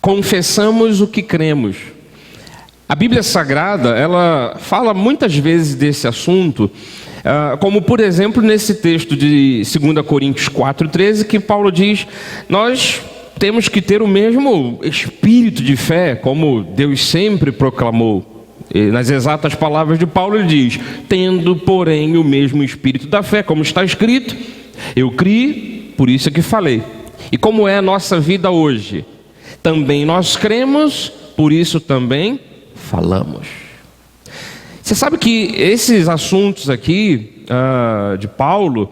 confessamos o que cremos. A Bíblia Sagrada, ela fala muitas vezes desse assunto, como por exemplo nesse texto de 2 Coríntios 4,13, que Paulo diz: nós temos que ter o mesmo espírito de fé, como Deus sempre proclamou. E nas exatas palavras de Paulo ele diz: tendo porém o mesmo espírito da fé, como está escrito, eu criei, por isso é que falei. E como é a nossa vida hoje? Também nós cremos, por isso também falamos. Você sabe que esses assuntos aqui de Paulo,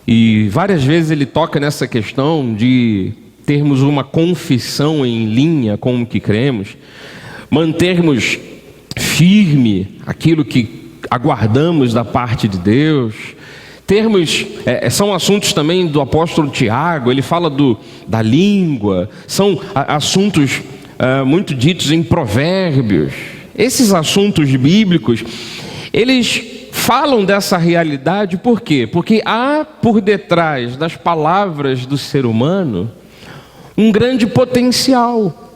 e várias vezes ele toca nessa questão de termos uma confissão em linha com o que cremos, mantermos firme aquilo que aguardamos da parte de Deus, são assuntos também do apóstolo Tiago. Ele fala da língua, são assuntos muito ditos em Provérbios. Esses assuntos bíblicos, eles falam dessa realidade. Por quê? Porque há por detrás das palavras do ser humano um grande potencial.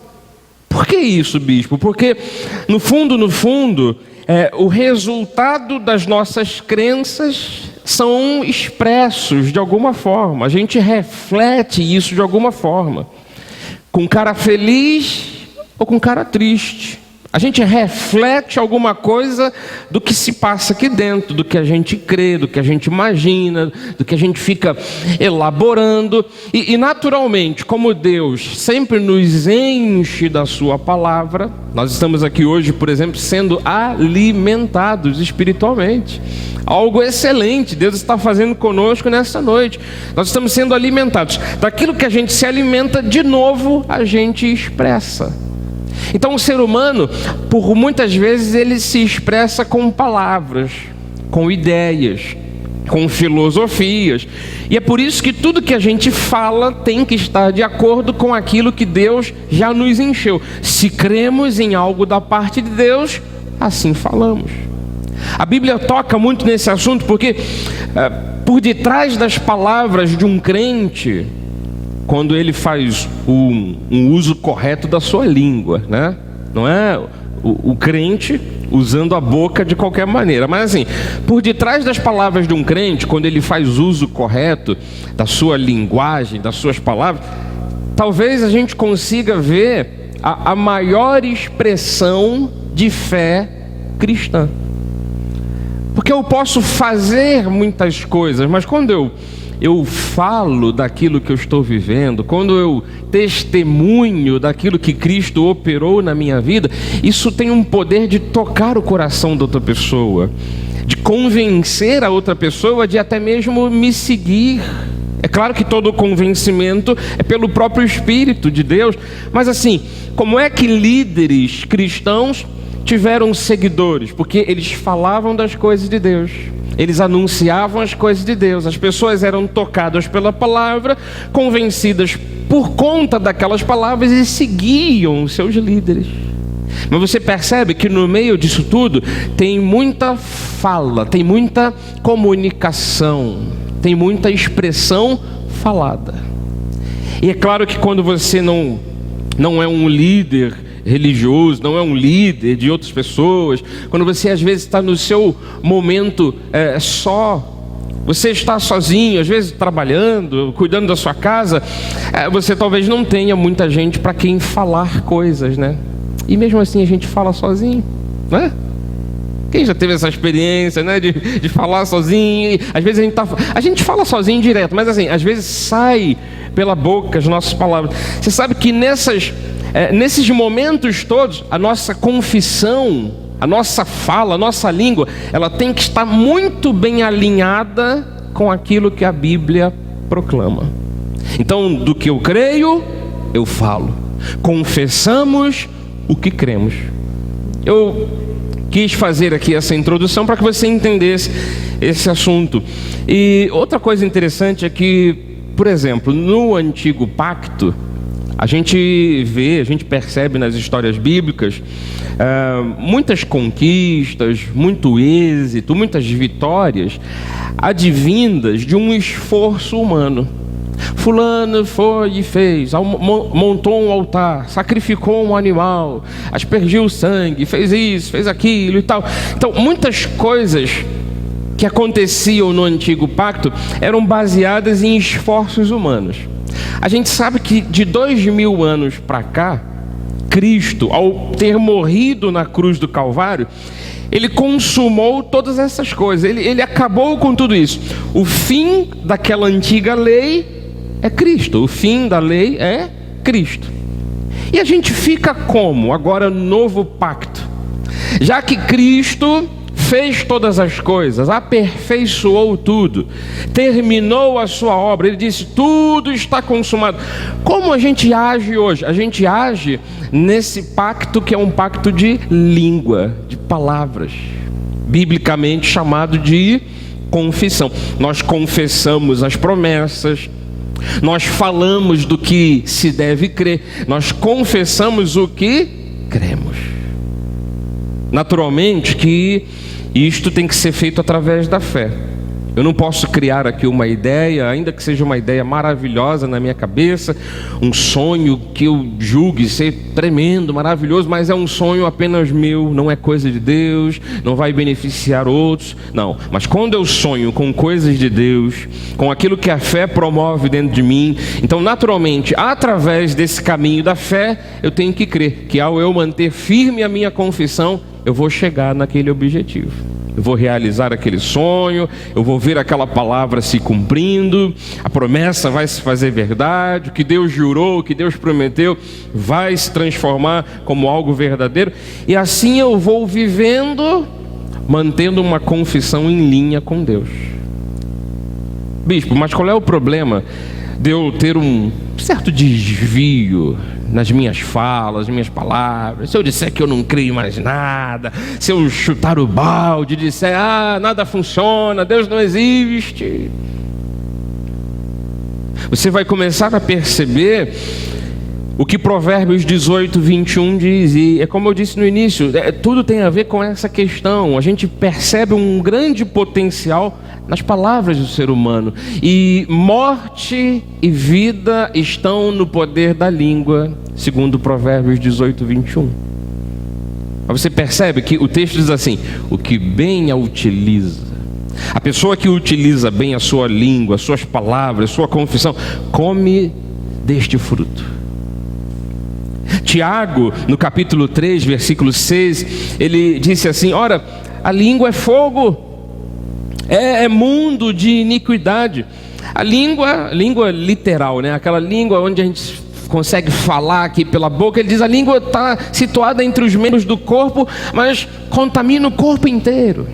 Por que isso, bispo? Porque no fundo, o resultado das nossas crenças são expressos de alguma forma. A gente reflete isso de alguma forma, com cara feliz ou com cara triste. A gente reflete alguma coisa do que se passa aqui dentro, do que a gente crê, do que a gente imagina, do que a gente fica elaborando. E naturalmente, como Deus sempre nos enche da sua palavra, nós estamos aqui hoje, por exemplo, sendo alimentados espiritualmente. Algo excelente Deus está fazendo conosco nessa noite. Nós estamos sendo alimentados. Daquilo que a gente se alimenta, de novo a gente expressa. Então o ser humano, por muitas vezes, ele se expressa com palavras, com ideias, com filosofias. E é por isso que tudo que a gente fala tem que estar de acordo com aquilo que Deus já nos encheu. Se cremos em algo da parte de Deus, assim falamos. A Bíblia toca muito nesse assunto porque por detrás das palavras de um crente, quando ele faz um uso correto da sua língua, né? Não é o crente usando a boca de qualquer maneira, mas assim, por detrás das palavras de um crente, quando ele faz uso correto da sua linguagem, das suas palavras, talvez a gente consiga ver a maior expressão de fé cristã. Porque eu posso fazer muitas coisas, mas quando eu falo daquilo que eu estou vivendo, quando eu testemunho daquilo que Cristo operou na minha vida, isso tem um poder de tocar o coração da outra pessoa, de convencer a outra pessoa de até mesmo me seguir. É claro que todo convencimento é pelo próprio Espírito de Deus, mas assim, como é que líderes cristãos tiveram seguidores? Porque eles falavam das coisas de Deus. Eles anunciavam as coisas de Deus. As pessoas eram tocadas pela palavra, convencidas por conta daquelas palavras e seguiam os seus líderes. Mas você percebe que no meio disso tudo tem muita fala, tem muita comunicação, tem muita expressão falada. E é claro que quando você não é um líder religioso, não é um líder de outras pessoas, quando você às vezes está no seu momento você está sozinho, às vezes trabalhando, cuidando da sua casa, você talvez não tenha muita gente para quem falar coisas, né? E mesmo assim a gente fala sozinho, né? Quem já teve essa experiência, né, de falar sozinho? Às vezes a gente fala sozinho direto, mas assim, às vezes sai pela boca as nossas palavras. Você sabe que nesses momentos todos, a nossa confissão, a nossa fala, a nossa língua, ela tem que estar muito bem alinhada com aquilo que a Bíblia proclama. Então, do que eu creio, eu falo. Confessamos o que cremos. Eu quis fazer aqui essa introdução para que você entendesse esse assunto. E outra coisa interessante é que, por exemplo, no Antigo Pacto, a gente percebe nas histórias bíblicas muitas conquistas, muito êxito, muitas vitórias advindas de um esforço humano. fulano foi e fez, montou um altar, sacrificou um animal, aspergiu o sangue, fez isso, fez aquilo e tal. Então, muitas coisas que aconteciam no antigo pacto eram baseadas em esforços humanos. A gente sabe que de 2000 anos para cá, Cristo, ao ter morrido na cruz do Calvário, ele consumou todas essas coisas, ele acabou com tudo isso. O fim daquela antiga lei é Cristo, o fim da lei é Cristo. E a gente fica como? Agora, novo pacto. Já que Cristo fez todas as coisas, aperfeiçoou tudo, terminou a sua obra, ele disse, tudo está consumado. Como a gente age hoje? A gente age nesse pacto que é um pacto de língua, de palavras, biblicamente chamado de confissão. Nós confessamos as promessas, nós falamos do que se deve crer, nós confessamos o que cremos. Naturalmente que isto tem que ser feito através da fé. Eu não posso criar aqui uma ideia, ainda que seja uma ideia maravilhosa na minha cabeça, um sonho que eu julgue ser tremendo, maravilhoso, mas é um sonho apenas meu, não é coisa de Deus, não vai beneficiar outros. Não, mas quando eu sonho com coisas de Deus, com aquilo que a fé promove dentro de mim, então naturalmente, através desse caminho da fé, eu tenho que crer que ao eu manter firme a minha confissão, eu vou chegar naquele objetivo. Eu vou realizar aquele sonho, eu vou ver aquela palavra se cumprindo, a promessa vai se fazer verdade, o que Deus jurou, o que Deus prometeu, vai se transformar como algo verdadeiro. E assim eu vou vivendo, mantendo uma confissão em linha com Deus. Bispo, mas qual é o problema de eu ter um certo desvio nas minhas falas, nas minhas palavras? Se eu disser que eu não creio mais nada, se eu chutar o balde e disser, nada funciona, Deus não existe, você vai começar a perceber o que Provérbios 18, 21 diz, e é como eu disse no início, tudo tem a ver com essa questão. A gente percebe um grande potencial nas palavras do ser humano, e morte e vida estão no poder da língua, segundo Provérbios 18, 21. Mas você percebe que o texto diz assim, o que bem a utiliza, a pessoa que utiliza bem a sua língua, as suas palavras, a sua confissão, come deste fruto. Tiago, no capítulo 3, versículo 6, ele disse assim, ora, a língua é fogo, é mundo de iniquidade. A língua literal, né? Aquela língua onde a gente consegue falar aqui pela boca, ele diz, a língua está situada entre os membros do corpo, mas contamina o corpo inteiro.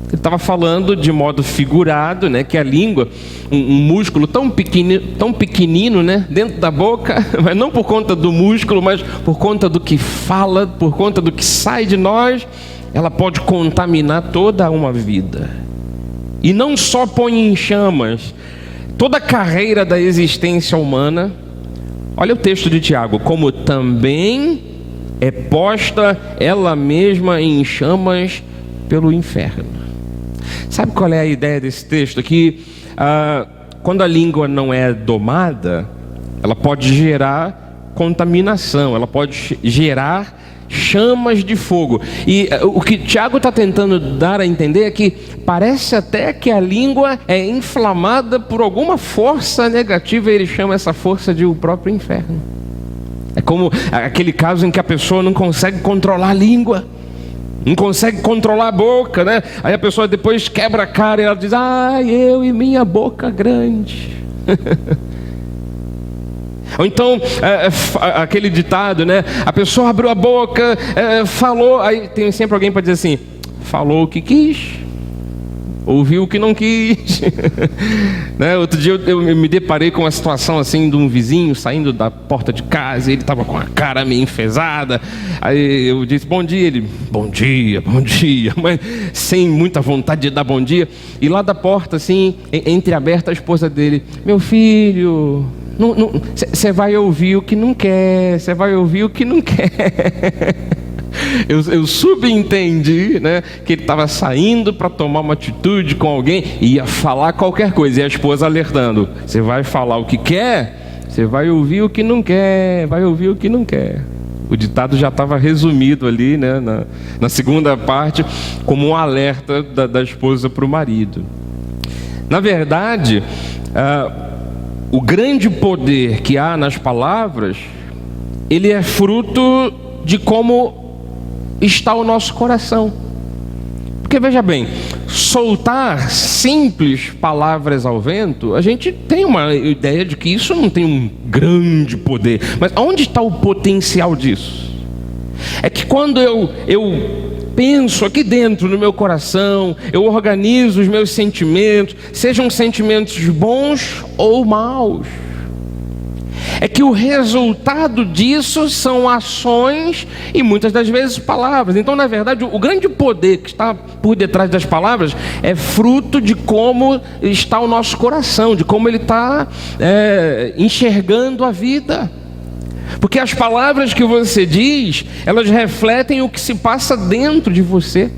Ele estava falando de modo figurado, né, que a língua, um músculo tão pequenino, né, dentro da boca, mas não por conta do músculo, mas por conta do que fala, por conta do que sai de nós, ela pode contaminar toda uma vida. E não só põe em chamas toda a carreira da existência humana. Olha o texto de Tiago, como também é posta ela mesma em chamas pelo inferno. Sabe qual é a ideia desse texto? Que quando a língua não é domada, ela pode gerar contaminação, ela pode gerar chamas de fogo. E o que Tiago está tentando dar a entender é que parece até que a língua é inflamada por alguma força negativa, e ele chama essa força de o próprio inferno. É como aquele caso em que a pessoa não consegue controlar a língua, não consegue controlar a boca, né? Aí a pessoa depois quebra a cara e ela diz, eu e minha boca grande. Ou então, aquele ditado, né? A pessoa abriu a boca, falou, aí tem sempre alguém para dizer assim, falou o que quis, ouviu o que não quis. Né? Outro dia eu me deparei com uma situação assim de um vizinho saindo da porta de casa, e ele estava com a cara meio enfesada. Aí eu disse, bom dia, ele, bom dia, mas sem muita vontade de dar bom dia. E lá da porta, assim, entreaberta, a esposa dele, meu filho, você vai ouvir o que não quer, você vai ouvir o que não quer. Eu subentendi, né, que ele estava saindo para tomar uma atitude com alguém e ia falar qualquer coisa. E a esposa alertando: você vai falar o que quer, você vai ouvir o que não quer, vai ouvir o que não quer. O ditado já estava resumido ali, né, na segunda parte, como um alerta da esposa para o marido. Na verdade, o grande poder que há nas palavras, ele é fruto de como está o nosso coração. Porque veja bem, soltar simples palavras ao vento, a gente tem uma ideia de que isso não tem um grande poder. Mas onde está o potencial disso? É que quando eu penso aqui dentro no meu coração, eu organizo os meus sentimentos, sejam sentimentos bons ou maus, é que o resultado disso são ações e muitas das vezes palavras. Então, na verdade, o grande poder que está por detrás das palavras é fruto de como está o nosso coração, de como ele está enxergando a vida. Porque as palavras que você diz, elas refletem o que se passa dentro de você.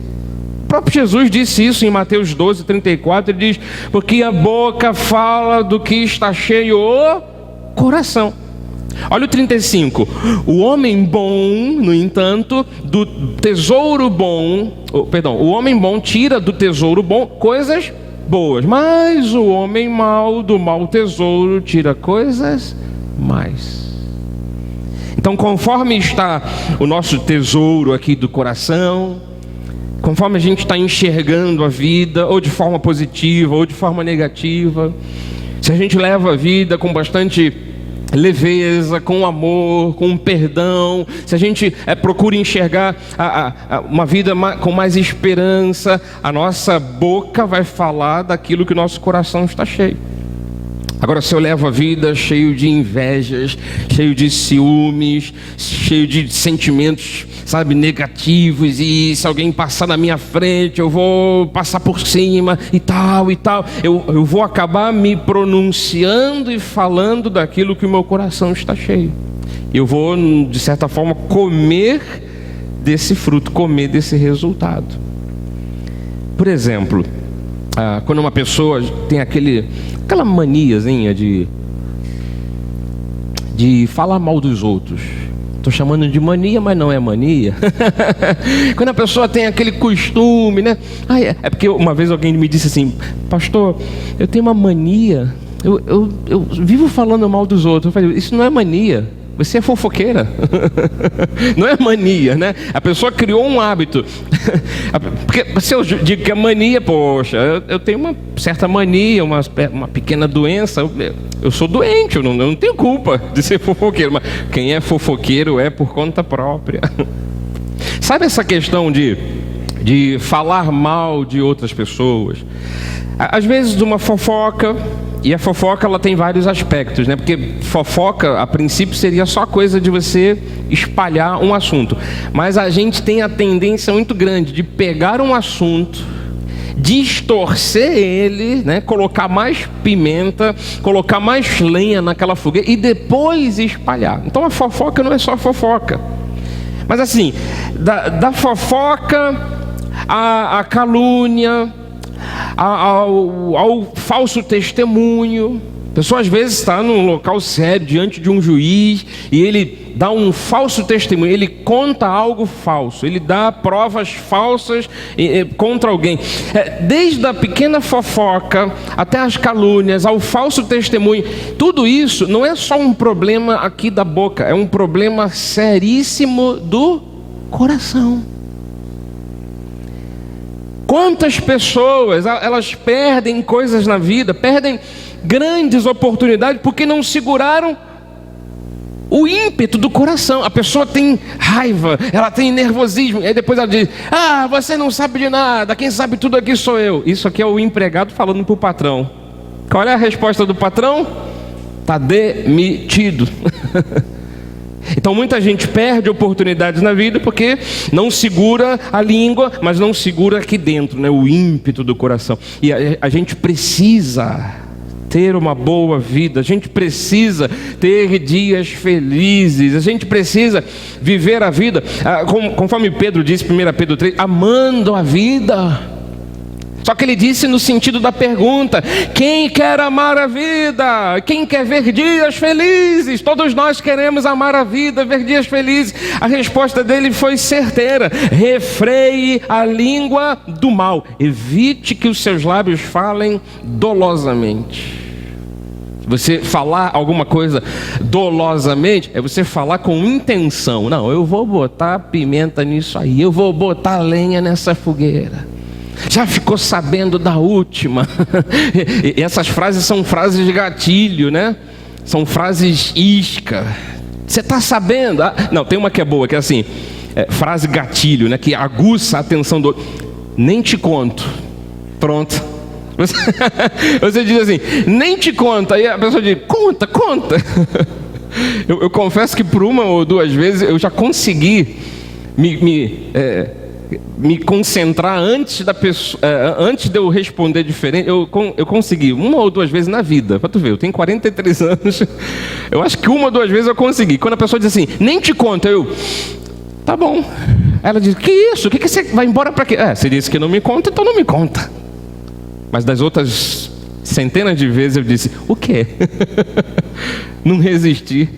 O próprio Jesus disse isso em Mateus 12:34, ele diz: porque a boca fala do que está cheio o coração. Olha o 35. O homem bom, no entanto, do tesouro bom, o homem bom tira do tesouro bom coisas boas, mas o homem mau do mau tesouro tira coisas más. Então, conforme está o nosso tesouro aqui do coração, conforme a gente está enxergando a vida, ou de forma positiva, ou de forma negativa, se a gente leva a vida com bastante leveza, com amor, com perdão, se a gente procura enxergar uma vida com mais esperança, a nossa boca vai falar daquilo que o nosso coração está cheio. Agora, se eu levo a vida cheio de invejas, cheio de ciúmes, cheio de sentimentos, negativos, e se alguém passar na minha frente, eu vou passar por cima e tal, eu vou acabar me pronunciando e falando daquilo que o meu coração está cheio. Eu vou, de certa forma, comer desse fruto, comer desse resultado. Por exemplo, quando uma pessoa tem aquela maniazinha de falar mal dos outros. Estou chamando de mania, mas não é mania. Quando a pessoa tem aquele costume, né? É porque uma vez alguém me disse assim: pastor, eu tenho uma mania, eu vivo falando mal dos outros. Eu falei: isso não é mania, você é fofoqueira. Não é mania, né? A pessoa criou um hábito. Porque se eu digo que é mania, poxa, eu tenho uma certa mania, uma pequena doença, eu sou doente, eu não tenho culpa de ser fofoqueiro, mas quem é fofoqueiro é por conta própria. Sabe essa questão de falar mal de outras pessoas? Às vezes de uma fofoca, e a fofoca ela tem vários aspectos, né? Porque fofoca, a princípio, seria só coisa de você espalhar um assunto. Mas a gente tem a tendência muito grande de pegar um assunto, distorcer ele, né? Colocar mais pimenta, colocar mais lenha naquela fogueira e depois espalhar. Então a fofoca não é só fofoca. Mas assim, da fofoca à calúnia, ao falso testemunho. A pessoa às vezes está num local sério, diante de um juiz, e ele dá um falso testemunho, ele conta algo falso, ele dá provas falsas contra alguém. Desde a pequena fofoca até as calúnias, ao falso testemunho, tudo isso não é só um problema aqui da boca, é um problema seríssimo do coração. Quantas pessoas, elas perdem coisas na vida, perdem grandes oportunidades porque não seguraram o ímpeto do coração. A pessoa tem raiva, ela tem nervosismo, e aí depois ela diz: você não sabe de nada, quem sabe tudo aqui sou eu. Isso aqui é o empregado falando para o patrão. Qual é a resposta do patrão? Está demitido. Então muita gente perde oportunidades na vida porque não segura a língua, mas não segura aqui dentro, né, o ímpeto do coração. E a gente precisa ter uma boa vida, a gente precisa ter dias felizes, a gente precisa viver a vida, conforme Pedro disse, 1 Pedro 3, amando a vida. Só que ele disse no sentido da pergunta: quem quer amar a vida? Quem quer ver dias felizes? Todos nós queremos amar a vida, ver dias felizes. A resposta dele foi certeira: refreie a língua do mal, evite que os seus lábios falem dolosamente. Você falar alguma coisa dolosamente é você falar com intenção. Não, eu vou botar pimenta nisso aí, eu vou botar lenha nessa fogueira. Já ficou sabendo da última? E essas frases são frases de gatilho, né? São frases isca. Você está sabendo? Não, tem uma que é boa, que é assim, frase gatilho, né? Que aguça a atenção do... Nem te conto. Pronto. Você diz assim, nem te conta. Aí a pessoa diz, conta. Eu confesso que por uma ou duas vezes eu já consegui me concentrar antes da pessoa, antes de eu responder diferente. Eu consegui uma ou duas vezes na vida. Para tu ver, eu tenho 43 anos. Eu acho que uma ou duas vezes eu consegui. Quando a pessoa diz assim, nem te conta, tá bom. Ela diz, que isso? O que você vai embora para quê? Você disse que não me conta, então não me conta. Mas das outras centenas de vezes eu disse, o quê? Não resisti.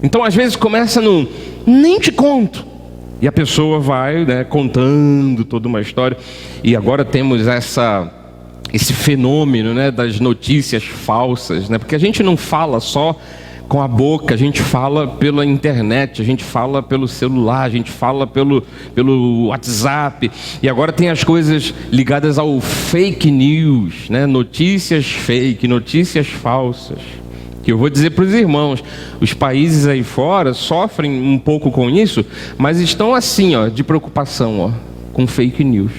Então às vezes começa no nem te conto. E a pessoa vai, né, contando toda uma história. E agora temos esse fenômeno, né, das notícias falsas, né? Porque a gente não fala só com a boca, a gente fala pela internet, a gente fala pelo celular, a gente fala pelo WhatsApp. E agora tem as coisas ligadas ao fake news, né? Notícias fake, notícias falsas. Que eu vou dizer para os irmãos, os países aí fora sofrem um pouco com isso, mas estão assim, de preocupação, com fake news.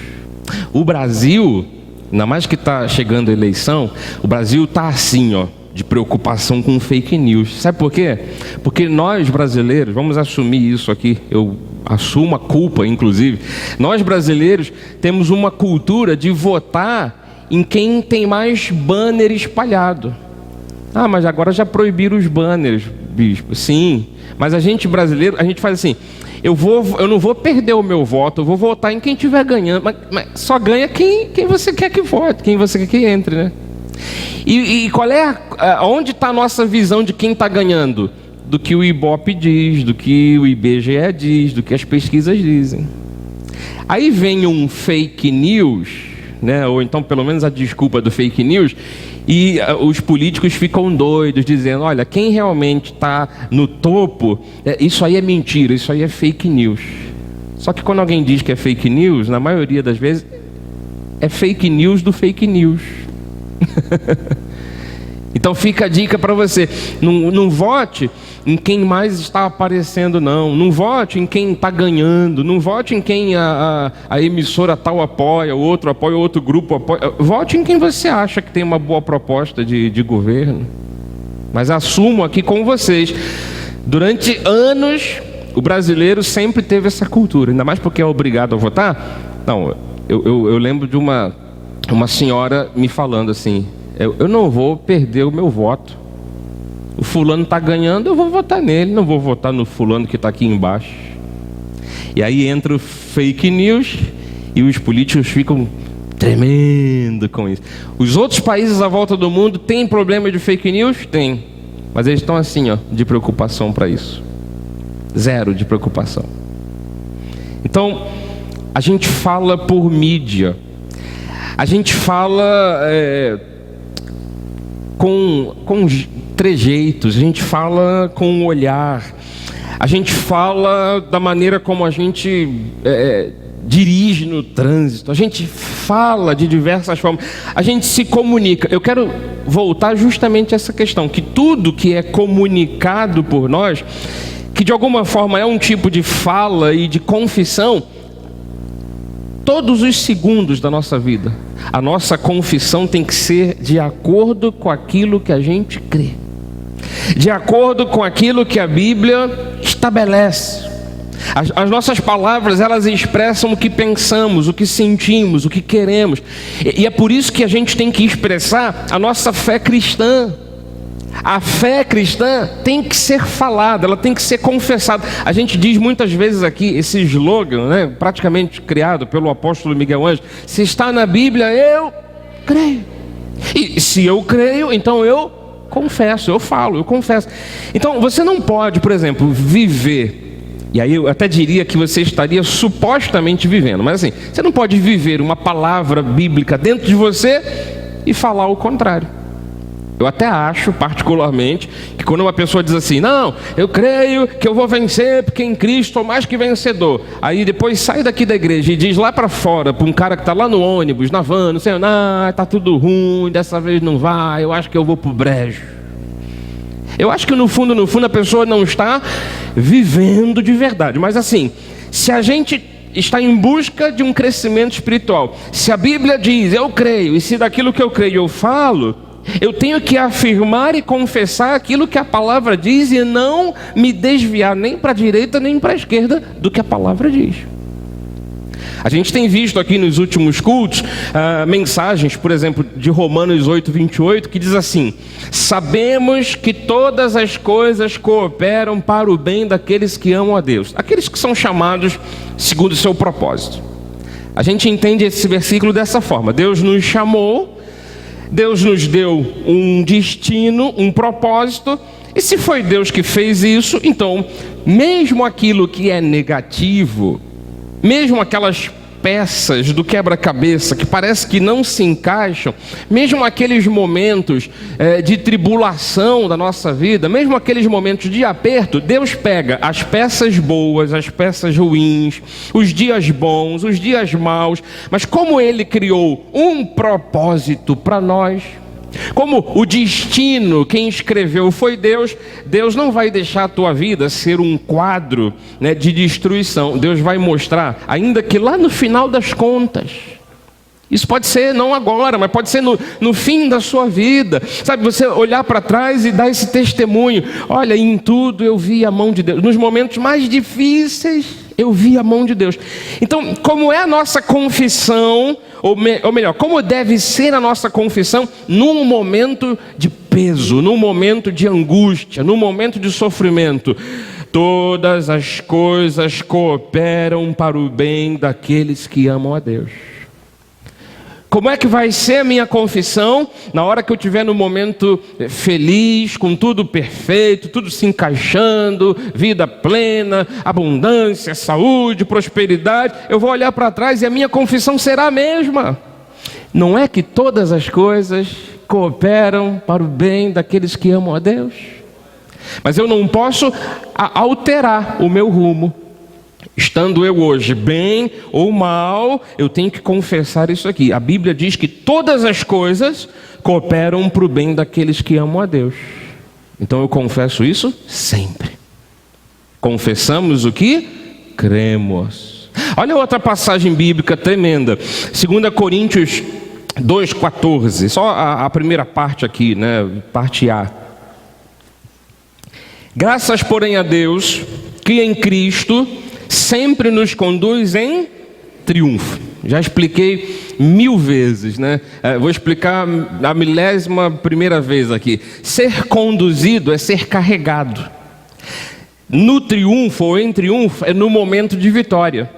O Brasil, ainda mais que está chegando a eleição, o Brasil está assim, de preocupação com fake news. Sabe por quê? Porque nós brasileiros, vamos assumir isso aqui, eu assumo a culpa, inclusive, nós brasileiros temos uma cultura de votar em quem tem mais banner espalhado. Mas agora já proibiram os banners, bispo. Sim, mas a gente brasileiro, a gente faz assim, eu não vou perder o meu voto, eu vou votar em quem estiver ganhando, mas só ganha quem você quer que vote, quem você quer que entre, né? E qual é onde está a nossa visão de quem está ganhando? Do que o Ibope diz, do que o IBGE diz, do que as pesquisas dizem. Aí vem um fake news, né? Ou então pelo menos a desculpa do fake news, e os políticos ficam doidos, dizendo, olha, quem realmente está no topo, isso aí é mentira, isso aí é fake news. Só que quando alguém diz que é fake news, na maioria das vezes, é fake news do fake news. Então fica a dica para você, não vote em quem mais está aparecendo, não vote em quem está ganhando, não vote em quem a emissora tal apoia, o outro grupo apoia. Vote em quem você acha que tem uma boa proposta de governo. Mas assumo aqui com vocês, durante anos o brasileiro sempre teve essa cultura, ainda mais porque é obrigado a votar. Não, eu lembro de uma senhora me falando assim, eu não vou perder o meu voto. O fulano está ganhando, eu vou votar nele, não vou votar no fulano que está aqui embaixo. E aí entra o fake news e os políticos ficam tremendo com isso. Os outros países à volta do mundo têm problema de fake news? Tem. Mas eles estão assim, de preocupação para isso. Zero de preocupação. Então, a gente fala por mídia. A gente fala com trejeitos, a gente fala com o olhar, a gente fala da maneira como a gente dirige no trânsito, a gente fala de diversas formas, a gente se comunica. Eu quero voltar justamente a essa questão, que tudo que é comunicado por nós, que de alguma forma é um tipo de fala e de confissão, todos os segundos da nossa vida, a nossa confissão tem que ser de acordo com aquilo que a gente crê, de acordo com aquilo que a Bíblia estabelece. As nossas palavras, elas expressam o que pensamos, o que sentimos, o que queremos. E é por isso que a gente tem que expressar a nossa fé cristã. A fé cristã tem que ser falada, ela tem que ser confessada. A gente diz muitas vezes aqui, esse slogan, né, praticamente criado pelo apóstolo Miguel Ângelo: se está na Bíblia, eu creio. E se eu creio, então eu confesso, eu falo, eu confesso. Então você não pode, por exemplo, viver, e aí eu até diria que você estaria supostamente vivendo, mas assim, você não pode viver uma palavra bíblica dentro de você e falar o contrário. Eu até acho, particularmente, que quando uma pessoa diz assim: não, eu creio que eu vou vencer, porque em Cristo sou mais que vencedor. Aí depois sai daqui da igreja e diz lá para fora, para um cara que está lá no ônibus, na van, não sei, não, está tudo ruim, dessa vez não vai, eu acho que eu vou para o brejo. Eu acho que no fundo a pessoa não está vivendo de verdade. Mas assim, se a gente está em busca de um crescimento espiritual, se a Bíblia diz, eu creio, e se daquilo que eu creio eu falo, eu tenho que afirmar e confessar aquilo que a palavra diz e não me desviar nem para a direita nem para a esquerda do que a palavra diz. A gente tem visto aqui nos últimos cultos mensagens, por exemplo, de Romanos 8:28, que diz assim: sabemos que todas as coisas cooperam para o bem daqueles que amam a Deus, aqueles que são chamados segundo o seu propósito. A gente entende esse versículo dessa forma: Deus nos chamou, Deus nos deu um destino, um propósito, e se foi Deus que fez isso, então, mesmo aquilo que é negativo, mesmo aquelas peças do quebra-cabeça que parece que não se encaixam, mesmo aqueles momentos de tribulação da nossa vida, mesmo aqueles momentos de aperto, Deus pega as peças boas, as peças ruins, os dias bons, os dias maus, mas como Ele criou um propósito para nós, como o destino, quem escreveu foi Deus, Deus não vai deixar a tua vida ser um quadro, né, de destruição. Deus vai mostrar, ainda que lá no final das contas, isso pode ser não agora, mas pode ser no fim da sua vida, sabe, você olhar para trás e dar esse testemunho: olha, em tudo eu vi a mão de Deus, nos momentos mais difíceis eu vi a mão de Deus. Então, como é a nossa confissão, ou melhor, como deve ser a nossa confissão num momento de peso, num momento de angústia, num momento de sofrimento? Todas as coisas cooperam para o bem daqueles que amam a Deus. Como é que vai ser a minha confissão na hora que eu estiver no momento feliz, com tudo perfeito, tudo se encaixando, vida plena, abundância, saúde, prosperidade? Eu vou olhar para trás e a minha confissão será a mesma. Não é que todas as coisas cooperam para o bem daqueles que amam a Deus? Mas eu não posso alterar o meu rumo. Estando eu hoje bem ou mal, eu tenho que confessar isso aqui. A Bíblia diz que todas as coisas cooperam para o bem daqueles que amam a Deus. Então eu confesso isso sempre. Confessamos o que cremos. Olha outra passagem bíblica tremenda. 2 Coríntios 2:14. Só a primeira parte aqui, né? Parte A. Graças, porém, a Deus, que em Cristo sempre nos conduz em triunfo. Já expliquei 1000 vezes, né? Vou explicar a 1000ª vez aqui. Ser conduzido é ser carregado. No triunfo ou em triunfo é no momento de vitória.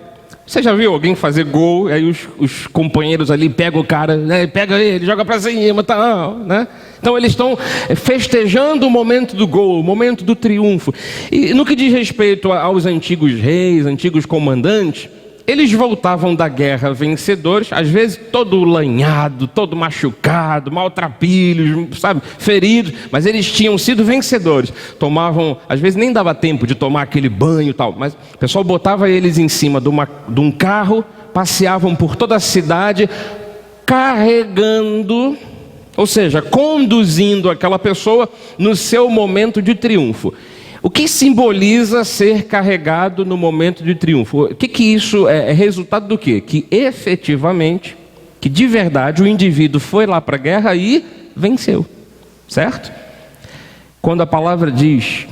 Você já viu alguém fazer gol, e aí os companheiros ali pegam o cara, né? Pega ele, joga para cima, tal, né? Então eles estão festejando o momento do gol, o momento do triunfo. E no que diz respeito aos antigos reis, antigos comandantes, eles voltavam da guerra vencedores, às vezes todo lanhado, todo machucado, maltrapilhos, sabe, feridos, mas eles tinham sido vencedores. Tomavam, às vezes nem dava tempo de tomar aquele banho e tal, mas o pessoal botava eles em cima de um carro, passeavam por toda a cidade, carregando, ou seja, conduzindo aquela pessoa no seu momento de triunfo. O que simboliza ser carregado no momento de triunfo? O que isso é resultado do quê? Que efetivamente, que de verdade o indivíduo foi lá para a guerra e venceu, certo? Quando a palavra diz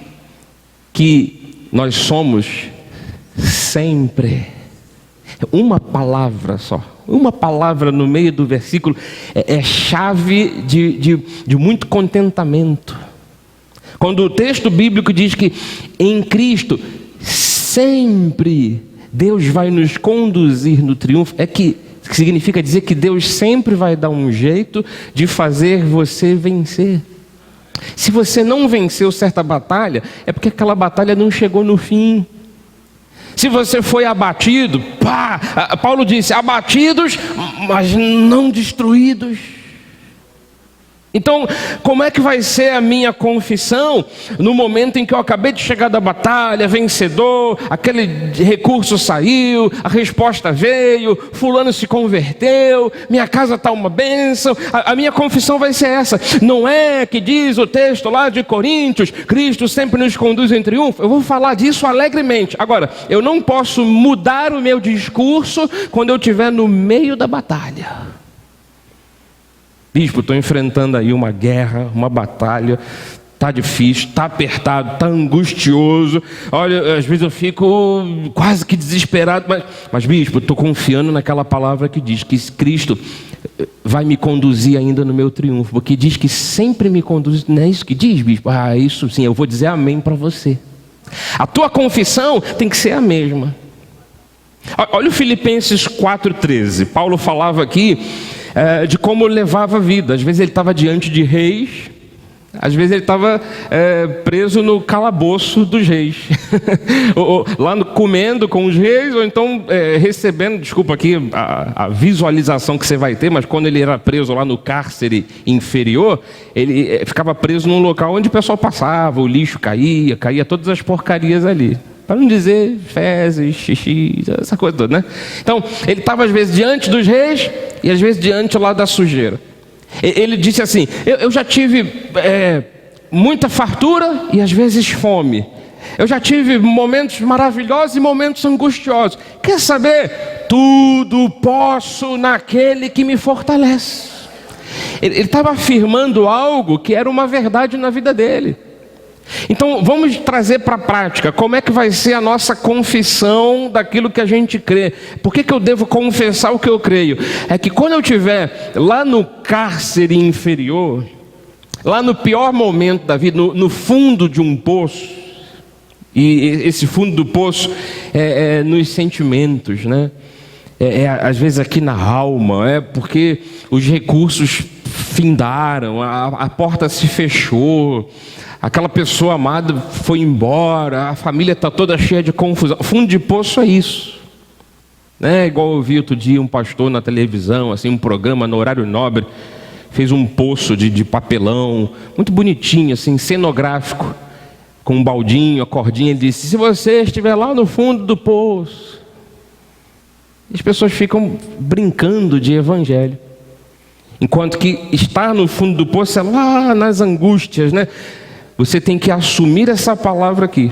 que nós somos sempre. Uma palavra só, uma palavra no meio do versículo é chave de muito contentamento. Quando o texto bíblico diz que em Cristo sempre Deus vai nos conduzir no triunfo, que significa dizer que Deus sempre vai dar um jeito de fazer você vencer. Se você não venceu certa batalha, é porque aquela batalha não chegou no fim. Se você foi abatido, Paulo disse, abatidos, mas não destruídos. Então, como é que vai ser a minha confissão no momento em que eu acabei de chegar da batalha, vencedor, aquele recurso saiu, a resposta veio, fulano se converteu, minha casa está uma bênção? A minha confissão vai ser essa. Não é que diz o texto lá de Coríntios, Cristo sempre nos conduz em triunfo? Eu vou falar disso alegremente. Agora, eu não posso mudar o meu discurso quando eu estiver no meio da batalha. Bispo, estou enfrentando aí uma guerra, uma batalha, está difícil, está apertado, está angustioso. Olha, às vezes eu fico quase que desesperado, mas bispo, estou confiando naquela palavra que diz que Cristo vai me conduzir ainda no meu triunfo, porque diz que sempre me conduz. Não é isso que diz, bispo? Isso sim, eu vou dizer amém para você. A tua confissão tem que ser a mesma. Olha o Filipenses 4,13. Paulo falava aqui de como levava a vida. Às vezes ele estava diante de reis, às vezes ele estava preso no calabouço dos reis, ou lá comendo com os reis, ou então recebendo, desculpa aqui a visualização que você vai ter, mas quando ele era preso lá no cárcere inferior, ele ficava preso num local onde o pessoal passava, o lixo caía todas as porcarias ali. Para não dizer fezes, xixi, essa coisa toda, né? Então, ele estava às vezes diante dos reis e às vezes diante lá da sujeira. Ele disse assim, eu já tive muita fartura e às vezes fome. Eu já tive momentos maravilhosos e momentos angustiosos. Quer saber? Tudo posso naquele que me fortalece. Ele estava afirmando algo que era uma verdade na vida dele. Então vamos trazer para a prática como é que vai ser a nossa confissão daquilo que a gente crê. Por que eu devo confessar o que eu creio? É que quando eu estiver lá no cárcere inferior, lá no pior momento da vida, no fundo de um poço, e esse fundo do poço é nos sentimentos, né? Às vezes aqui na alma, porque os recursos findaram, a porta se fechou, aquela pessoa amada foi embora, a família está toda cheia de confusão. Fundo de poço é isso, né? Igual eu vi outro dia um pastor na televisão, assim, um programa no horário nobre, fez um poço de papelão, muito bonitinho, assim, cenográfico, com um baldinho, a cordinha. Ele disse, se você estiver lá no fundo do poço, as pessoas ficam brincando de evangelho. Enquanto que estar no fundo do poço é lá nas angústias, né? Você tem que assumir essa palavra aqui.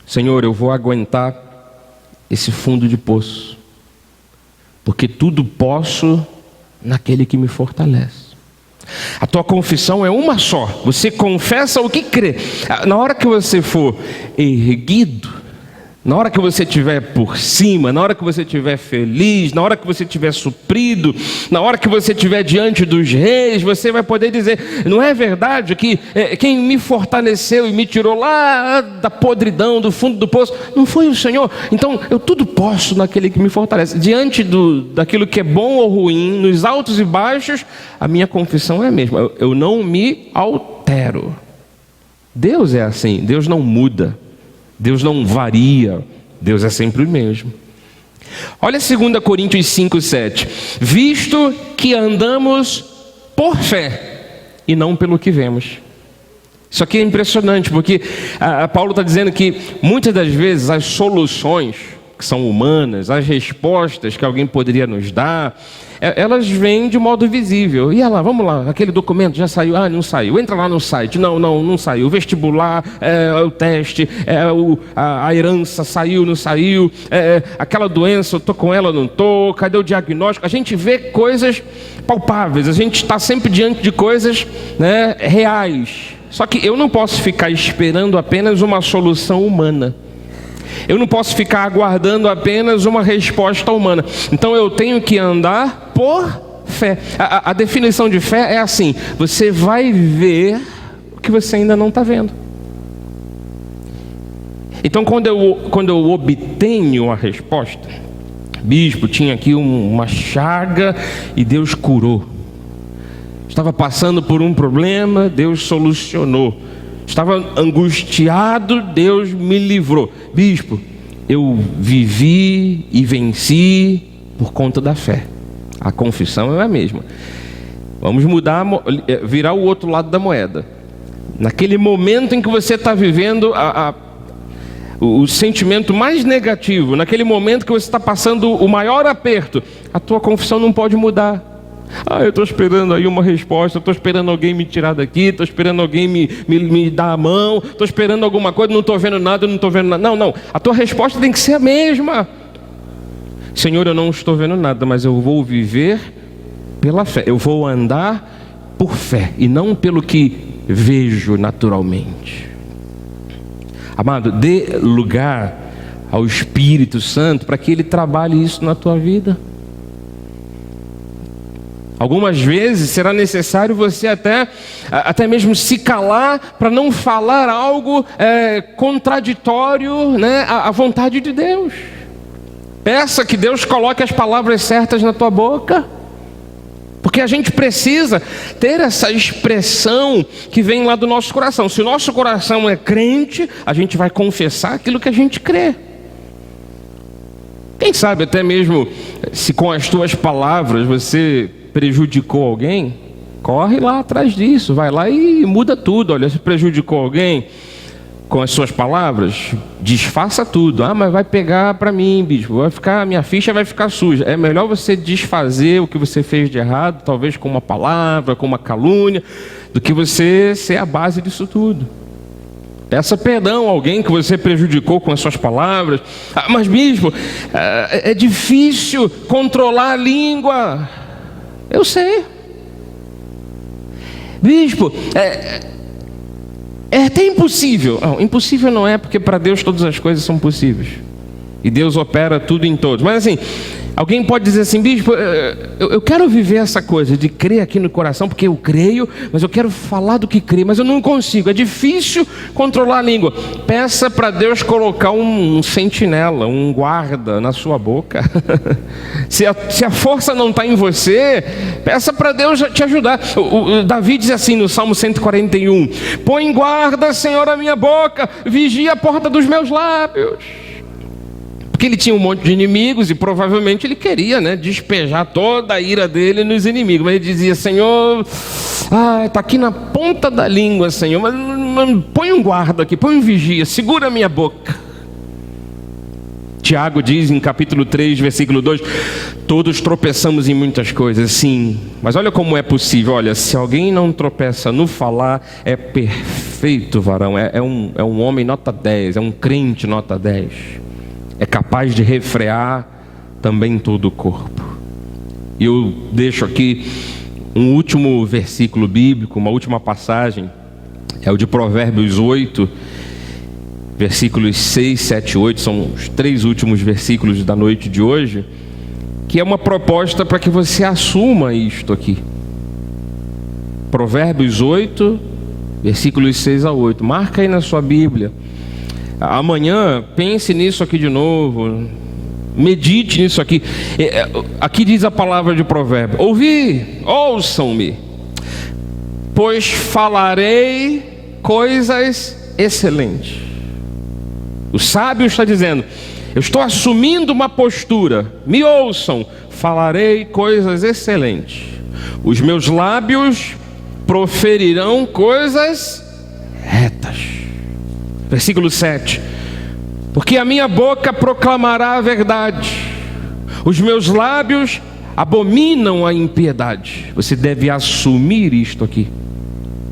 Senhor, eu vou aguentar esse fundo de poço, porque tudo posso naquele que me fortalece. A tua confissão é uma só. Você confessa o que crê. Na hora que você for erguido, na hora que você estiver por cima, na hora que você estiver feliz, na hora que você estiver suprido, na hora que você estiver diante dos reis, você vai poder dizer, não é verdade que quem me fortaleceu e me tirou lá da podridão, do fundo do poço, não foi o Senhor? Então eu tudo posso naquele que me fortalece. Diante daquilo que é bom ou ruim, nos altos e baixos, a minha confissão é a mesma. Eu não me altero. Deus é assim, Deus não muda. Deus não varia, Deus é sempre o mesmo. Olha 2 Coríntios 5:7. Visto que andamos por fé e não pelo que vemos. Isso aqui é impressionante, porque Paulo está dizendo que muitas das vezes as soluções que são humanas, as respostas que alguém poderia nos dar, elas vêm de modo visível. E lá, vamos lá, aquele documento já saiu, não saiu, entra lá no site, não saiu, o vestibular, o teste, a herança saiu, não saiu, aquela doença, eu estou com ela, não estou, cadê o diagnóstico? A gente vê coisas palpáveis, a gente está sempre diante de coisas, né, reais. Só que eu não posso ficar esperando apenas uma solução humana. Eu não posso ficar aguardando apenas uma resposta humana. Então eu tenho que andar por fé. A definição de fé é assim: você vai ver o que você ainda não está vendo. Então quando eu obtenho a resposta, bispo, tinha aqui uma chaga e Deus curou. Estava passando por um problema, Deus solucionou. Estava angustiado, Deus me livrou. Bispo, eu vivi e venci por conta da fé. A confissão é a mesma. Vamos mudar, virar o outro lado da moeda. Naquele momento em que você está vivendo o sentimento mais negativo, naquele momento que você está passando o maior aperto, a tua confissão não pode mudar. Eu estou esperando aí uma resposta, estou esperando alguém me tirar daqui, estou esperando alguém me dar a mão, estou esperando alguma coisa, não estou vendo nada, não estou vendo nada. Não, a tua resposta tem que ser a mesma. Senhor, eu não estou vendo nada, mas eu vou viver pela fé. Eu vou andar por fé e não pelo que vejo naturalmente. Amado, dê lugar ao Espírito Santo para que Ele trabalhe isso na tua vida. Algumas vezes será necessário você até mesmo se calar para não falar algo contraditório, né, à vontade de Deus. Peça que Deus coloque as palavras certas na tua boca. Porque a gente precisa ter essa expressão que vem lá do nosso coração. Se o nosso coração é crente, a gente vai confessar aquilo que a gente crê. Quem sabe até mesmo se com as tuas palavras você prejudicou alguém, corre lá atrás disso, vai lá e muda tudo. Olha, se prejudicou alguém com as suas palavras, desfaça tudo. Mas vai pegar para mim, bispo, minha ficha vai ficar suja. É melhor você desfazer o que você fez de errado, talvez com uma palavra, com uma calúnia, do que você ser a base disso tudo. Peça perdão a alguém que você prejudicou com as suas palavras. Mas bispo, é difícil controlar a língua. Eu sei. Bispo, é até impossível. Não, impossível não é, porque para Deus todas as coisas são possíveis. E Deus opera tudo em todos. Mas assim, alguém pode dizer assim: bispo, eu quero viver essa coisa de crer aqui no coração, porque eu creio, mas eu quero falar do que creio, mas eu não consigo, é difícil controlar a língua. Peça para Deus colocar um sentinela, um guarda na sua boca. Se a força não está em você, peça para Deus te ajudar. O Davi diz assim no Salmo 141: põe guarda, Senhor, a minha boca, vigia a porta dos meus lábios. Porque ele tinha um monte de inimigos e provavelmente ele queria, né, despejar toda a ira dele nos inimigos. Mas ele dizia: Senhor, está aqui na ponta da língua, Senhor, mas põe um guarda aqui, põe um vigia, segura a minha boca. Tiago diz em capítulo 3, versículo 2: todos tropeçamos em muitas coisas, sim, mas olha como é possível. Olha, se alguém não tropeça no falar, é perfeito varão, é um homem nota 10, é um crente nota 10. É capaz de refrear também todo o corpo. E eu deixo aqui um último versículo bíblico, uma última passagem. É o de Provérbios 8, versículos 6, 7 e 8. São os 3 últimos versículos da noite de hoje, que é uma proposta para que você assuma isto aqui. Provérbios 8, versículos 6 a 8. Marca aí na sua Bíblia. Amanhã pense nisso aqui de novo, medite nisso aqui. Aqui diz a palavra de provérbio: ouçam-me, pois falarei coisas excelentes. O sábio está dizendo: eu estou assumindo uma postura, me ouçam, falarei coisas excelentes. Os meus lábios proferirão coisas retas. Versículo 7: porque a minha boca proclamará a verdade, os meus lábios abominam a impiedade. Você deve assumir isto aqui.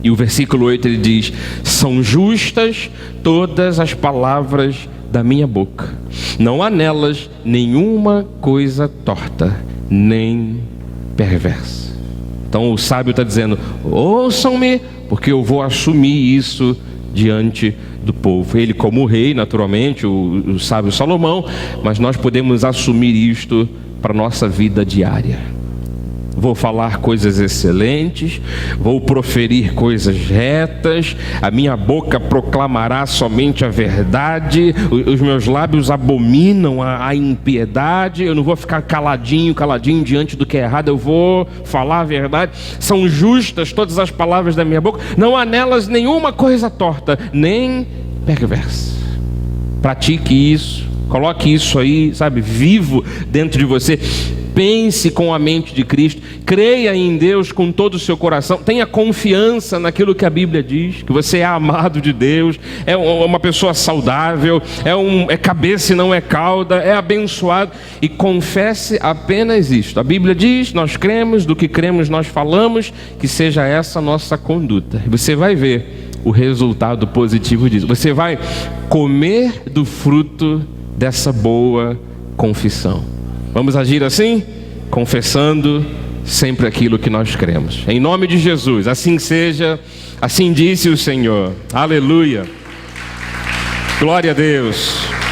E o versículo 8 ele diz: são justas todas as palavras da minha boca, não há nelas nenhuma coisa torta, nem perversa. Então o sábio está dizendo: ouçam-me, porque eu vou assumir isso diante do povo. Ele como rei, naturalmente, o sábio Salomão, mas nós podemos assumir isto para a nossa vida diária. Vou falar coisas excelentes, vou proferir coisas retas, a minha boca proclamará somente a verdade, os meus lábios abominam a impiedade, eu não vou ficar caladinho diante do que é errado, eu vou falar a verdade. São justas todas as palavras da minha boca, não há nelas nenhuma coisa torta, nem perversa. Pratique isso, coloque isso aí, sabe, vivo dentro de você. Pense com a mente de Cristo, creia em Deus com todo o seu coração, tenha confiança naquilo que a Bíblia diz, que você é amado de Deus, é uma pessoa saudável, é cabeça e não é cauda, é abençoado, e confesse apenas isto. A Bíblia diz, nós cremos, do que cremos nós falamos, que seja essa a nossa conduta. E você vai ver o resultado positivo disso, você vai comer do fruto dessa boa confissão. Vamos agir assim? Confessando sempre aquilo que nós cremos. Em nome de Jesus, assim seja, assim disse o Senhor. Aleluia. Glória a Deus.